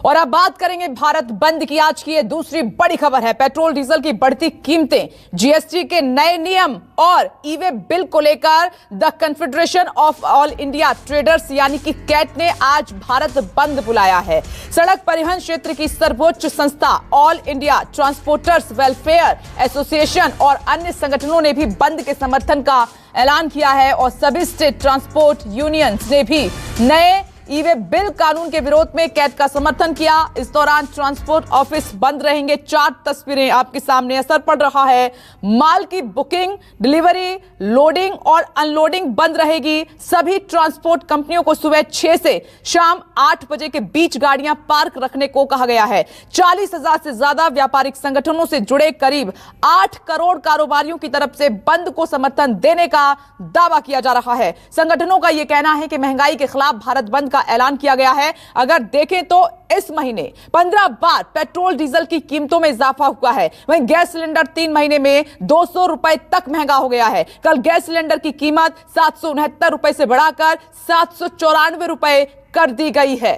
और अब बात करेंगे भारत बंद की। आज की ये दूसरी बड़ी खबर है। पेट्रोल डीजल की बढ़ती कीमतें, जीएसटी के नए नियम और ई वे बिल को लेकर the confederation of all India traders यानी कि कैट ने आज भारत बंद बुलाया है। सड़क परिवहन क्षेत्र की सर्वोच्च संस्था all India transporters welfare association और अन्य संगठनों ने भी बंद के समर्थन का ऐलान किया है और सभी स्टेट ट्रांसपोर्ट यूनियंस ने भी नए ई वे बिल कानून के विरोध में कैट का समर्थन किया। इस दौरान ट्रांसपोर्ट ऑफिस बंद रहेंगे। 4 तस्वीरें आपके सामने। असर पड़ रहा है, माल की बुकिंग, डिलीवरी, लोडिंग और अनलोडिंग बंद रहेगी। सभी ट्रांसपोर्ट कंपनियों को सुबह 6 से शाम 8 बजे के बीच गाड़ियां पार्क रखने को कहा गया है। 40,000 से ज्यादा व्यापारिक संगठनों से जुड़े करीब 8 करोड़ कारोबारियों की तरफ से बंद को समर्थन देने का दावा किया जा रहा है। संगठनों का यह कहना है कि महंगाई के खिलाफ भारत बंद का ऐलान किया गया है। अगर देखें तो इस महीने 15 बार पेट्रोल डीजल की कीमतों में इजाफा हुआ है। वहीं गैस सिलेंडर 3 महीने में 200 रुपए तक महंगा हो गया है। कल गैस सिलेंडर की कीमत 769 रुपए से बढ़ाकर 794 रुपए कर दी गई है।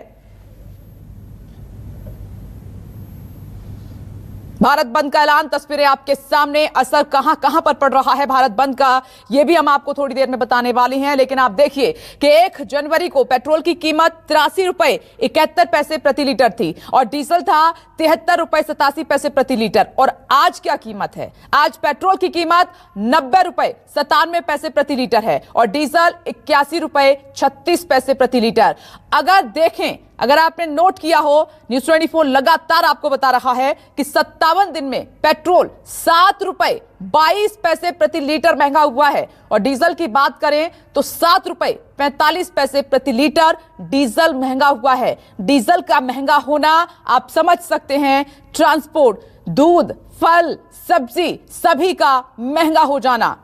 भारत बंद का ऐलान, तस्वीरें आपके सामने। असर कहां कहां पर पड़ रहा है भारत बंद का, यह भी हम आपको थोड़ी देर में बताने वाले हैं। लेकिन आप देखिए कि 1 जनवरी को पेट्रोल की कीमत 83 रुपए 71 पैसे प्रति लीटर थी और डीजल था 73 रुपए 87 पैसे प्रति लीटर। और आज क्या कीमत है? आज पेट्रोल की कीमत 90 रुपए 97 पैसे प्रति लीटर है और डीजल 81 रुपए 36 पैसे प्रति लीटर। अगर देखें, अगर आपने नोट किया हो, न्यूज़ 24 लगातार आपको बता रहा है कि 57 दिन में पेट्रोल 7 रुपए 22 पैसे प्रति लीटर महंगा हुआ है और डीजल की बात करें तो 7 रुपए 45 पैसे प्रति लीटर डीजल महंगा हुआ है। डीजल का महंगा होना आप समझ सकते हैं, ट्रांसपोर्ट, दूध, फल, सब्जी सभी का महंगा हो जाना।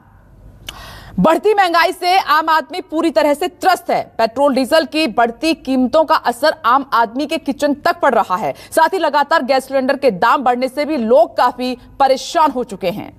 बढ़ती महंगाई से आम आदमी पूरी तरह से त्रस्त है। पेट्रोल डीजल की बढ़ती कीमतों का असर आम आदमी के किचन तक पड़ रहा है। साथ ही लगातार गैस सिलेंडर के दाम बढ़ने से भी लोग काफी परेशान हो चुके हैं।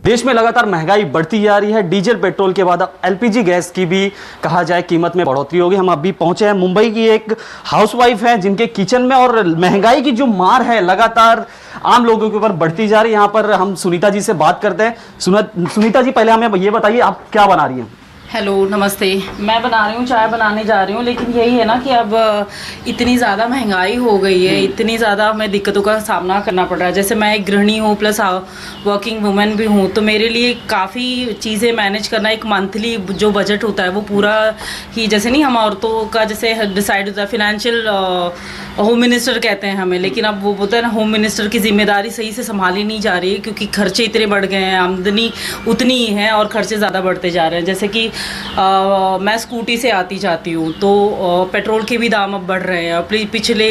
देश में लगातार महंगाई बढ़ती जा रही है। डीजल पेट्रोल के बाद एलपीजी गैस की भी कहा जाए कीमत में बढ़ोतरी होगी। हम अभी पहुंचे हैं मुंबई की एक हाउसवाइफ है जिनके किचन में और महंगाई की जो मार है लगातार आम लोगों के ऊपर बढ़ती जा रही है। यहाँ पर हम सुनीता जी से बात करते हैं। सुनीता जी, पहले हमें ये बताइए आप क्या बना रही हैं? हेलो, नमस्ते। मैं बना रही हूँ, चाय बनाने जा रही हूँ। लेकिन यही है ना कि अब इतनी ज़्यादा महंगाई हो गई है, इतनी ज़्यादा हमें दिक्कतों का सामना करना पड़ रहा है। जैसे मैं एक गृहिणी हूँ प्लस वर्किंग वुमेन भी हूँ, तो मेरे लिए काफ़ी चीज़ें मैनेज करना, एक मंथली जो बजट होता है वो पूरा ही, जैसे नहीं हम औरतों का जैसे डिसाइड होता है, फिनेंशियल होम मिनिस्टर कहते हैं हमें, लेकिन अब वो बोलते हैं ना, होम मिनिस्टर की जिम्मेदारी सही से संभाली नहीं जा रही है क्योंकि खर्चे इतने बढ़ गए हैं, आमदनी उतनी ही है और खर्चे ज़्यादा बढ़ते जा रहे हैं। जैसे कि मैं स्कूटी से आती जाती हूँ तो पेट्रोल के भी दाम अब बढ़ रहे हैं। पिछले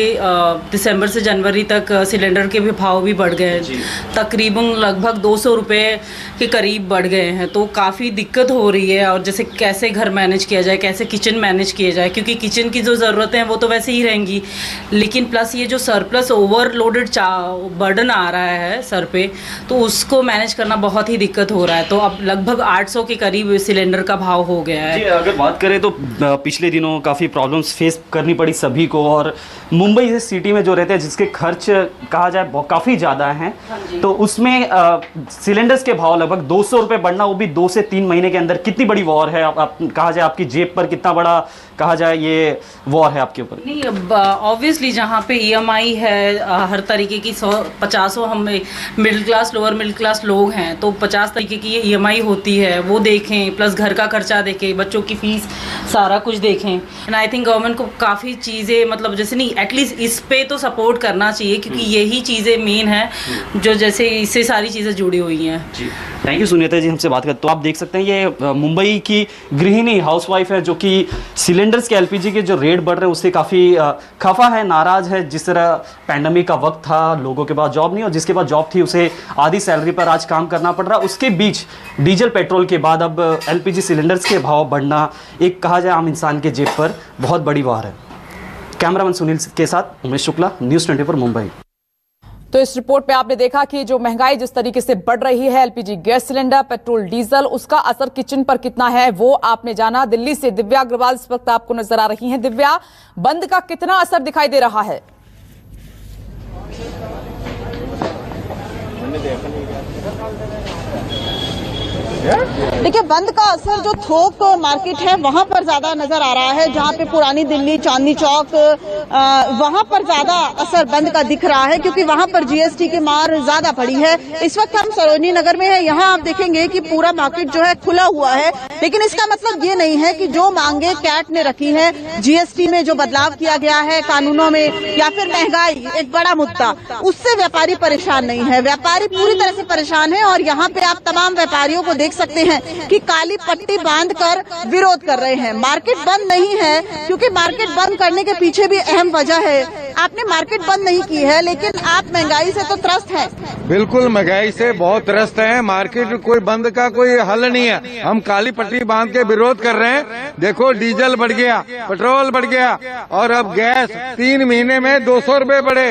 दिसंबर से जनवरी तक सिलेंडर के भी भाव भी बढ़ गए हैं, तकरीबन लगभग 200 रुपये के करीब बढ़ गए हैं। तो काफ़ी दिक्कत हो रही है। और जैसे कैसे घर मैनेज किया जाए, कैसे किचन मैनेज किया जाए, क्योंकि किचन की जो ज़रूरतें हैं वो तो वैसे ही रहेंगी, लेकिन प्लस ये जो सरप्लस ओवरलोडेड बर्डन आ रहा है सर पे, तो उसको मैनेज करना बहुत ही दिक्कत हो रहा है। तो अब लगभग 800 के करीब सिलेंडर का भाव हो गया है। जी, अगर बात करें तो पिछले दिनों काफ़ी प्रॉब्लम्स फेस करनी पड़ी सभी को। और मुंबई जैसे सिटी में जो रहते हैं जिसके खर्च कहा जाए काफ़ी ज़्यादा हैं, तो उसमें सिलेंडर्स के भाव लगभग 200 रुपये बढ़ना, वो भी 2 से 3 महीने के अंदर, कितनी बड़ी वॉर है? आप कहा जाए आपकी जेब पर कितना बड़ा कहा जाए ये वॉर है आपके ऊपर? नहीं, ऑब्वियसली जहाँ पे ईएमआई है हर तरीके की, 150 हम middle class lower middle class लोग हैं, तो 50 तरीके की ईएमआई होती है, वो देखें, प्लस घर का खर्चा देखें, बच्चों की फीस, सारा कुछ देखें। एंड आई थिंक गवर्नमेंट को काफ़ी चीज़ें, मतलब जैसे नहीं, एटलीस्ट इस पे तो सपोर्ट करना चाहिए क्योंकि यही चीज़ें मेन है जो जैसे इससे सारी चीज़ें जुड़ी हुई हैं। जी, थैंक यू सुनीता जी हमसे बात कर। तो आप देख सकते हैं ये मुंबई की गृहिणी हाउसवाइफ है जो कि सिलेंडर्स के एलपीजी के जो रेट बढ़ रहे हैं उससे काफ़ी खफा है, नाराज़ है। जिस तरह पैंडमिक का वक्त था, लोगों के पास जॉब नहीं और जिसके पास जॉब थी उसे आधी सैलरी पर आज काम करना पड़ रहा। उसके बीच डीजल पेट्रोल के बाद अब एलपीजी सिलेंडर्स के भाव बढ़ना एक कहा जाए आम इंसान के जेब पर बहुत बड़ी वार है। कैमरामैन सुनील के साथ उमेश शुक्ला, न्यूज़ 24 मुंबई। तो इस रिपोर्ट में आपने देखा कि जो महंगाई जिस तरीके से बढ़ रही है, LPG gas cylinder, petrol, diesel, उसका असर किचन पर कितना है वो आपने जाना। दिल्ली से दिव्या अग्रवाल इस वक्त आपको नजर आ रही हैं। दिव्या, बंद का कितना असर दिखाई दे रहा है? देखिए, बंद का असर जो थोक मार्केट है वहां पर ज्यादा नजर आ रहा है, जहां पे पुरानी दिल्ली, चांदनी चौक, वहां पर ज्यादा असर बंद का दिख रहा है, क्योंकि वहां पर जीएसटी की मार ज्यादा पड़ी है। इस वक्त हम सरोजनी नगर में है, यहाँ आप देखेंगे कि पूरा मार्केट जो है खुला हुआ है, लेकिन इसका मतलब ये नहीं है कि जो मांगे कैट ने रखी है, जीएसटी में जो बदलाव किया गया है कानूनों में, या फिर महंगाई एक बड़ा मुद्दा, उससे व्यापारी परेशान नहीं है। व्यापारी पूरी तरह से परेशान है और यहाँ पे आप तमाम व्यापारियों को देख सकते हैं कि काली पट्टी बांधकर विरोध कर रहे हैं। मार्केट बंद नहीं है, क्योंकि मार्केट बंद करने के पीछे भी अहम वजह है। आपने मार्केट बंद नहीं की है, लेकिन आप महंगाई से तो त्रस्त हैं। बिल्कुल, महंगाई से बहुत त्रस्त है। मार्केट कोई बंद का कोई हल नहीं है। हम काली पट्टी बांध के विरोध कर रहे हैं। देखो, डीजल बढ़ गया, पेट्रोल बढ़ गया, और अब गैस 3 महीने में 200 रुपए बढ़े।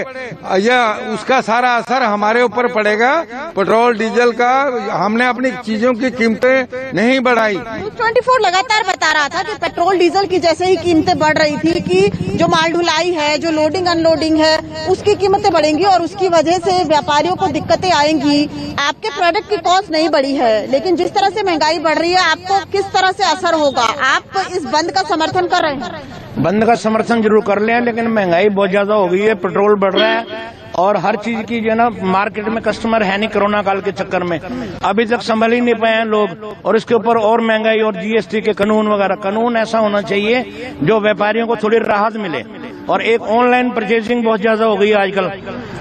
यह उसका सारा असर हमारे ऊपर पड़ेगा। पेट्रोल डीजल का हमने अपनी चीजों की कीमतें नहीं बढ़ाई। 24 लगातार बता रहा था कि पेट्रोल डीजल की जैसे ही कीमतें बढ़ रही थी कि जो माल ढुलाई है, जो लोडिंग अनलोडिंग है, उसकी कीमतें बढ़ेंगी और उसकी वजह से व्यापारियों को दिक्कतें आएंगी। आपके प्रोडक्ट की कॉस्ट नहीं बढ़ी है, लेकिन जिस तरह से महंगाई बढ़ रही है, आपको किस तरह से असर होगा? आप इस बंद का समर्थन कर रहे हैं? बंद का समर्थन जरूर कर लें, लेकिन महंगाई बहुत ज्यादा हो गई है, पेट्रोल बढ़ रहा है और हर चीज की जो है ना, मार्केट में कस्टमर है नहीं। कोरोना काल के चक्कर में अभी तक संभल ही नहीं पाए हैं लोग, और इसके ऊपर और महंगाई और जीएसटी के कानून वगैरह। कानून ऐसा होना चाहिए जो व्यापारियों को थोड़ी राहत मिले। और एक ऑनलाइन परचेजिंग बहुत ज्यादा हो गई है आजकल,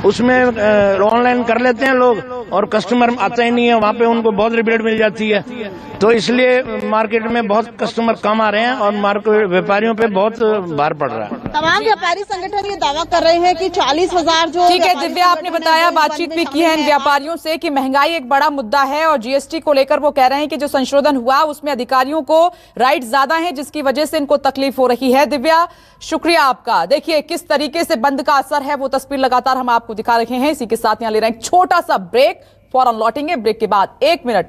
उसमें ऑनलाइन कर लेते हैं लोग और कस्टमर आता ही नहीं है, वहाँ पे उनको बहुत रिबेट मिल जाती है। तो इसलिए मार्केट में बहुत कस्टमर कम आ रहे हैं और मार्केट व्यापारियों पे बहुत भार पड़ रहा है। तमाम व्यापारी संगठन ये दावा कर रहे हैं कि 40,000 जो। ठीक है दिव्या, आपने बताया, बातचीत भी की है इन व्यापारियों से कि महंगाई एक बड़ा मुद्दा है और जीएसटी को लेकर वो कह रहे हैं कि जो संशोधन हुआ उसमें अधिकारियों को राइट ज्यादा है, जिसकी वजह से इनको तकलीफ हो रही है। दिव्या, शुक्रिया आपका। देखिए किस तरीके से बंद का असर है वो तस्वीर लगातार हम आपको दिखा रहे हैं। इसी के साथ यहां ले रहे हैं एक छोटा सा ब्रेक, फौरन लौटेंगे ब्रेक के बाद। 1 मिनट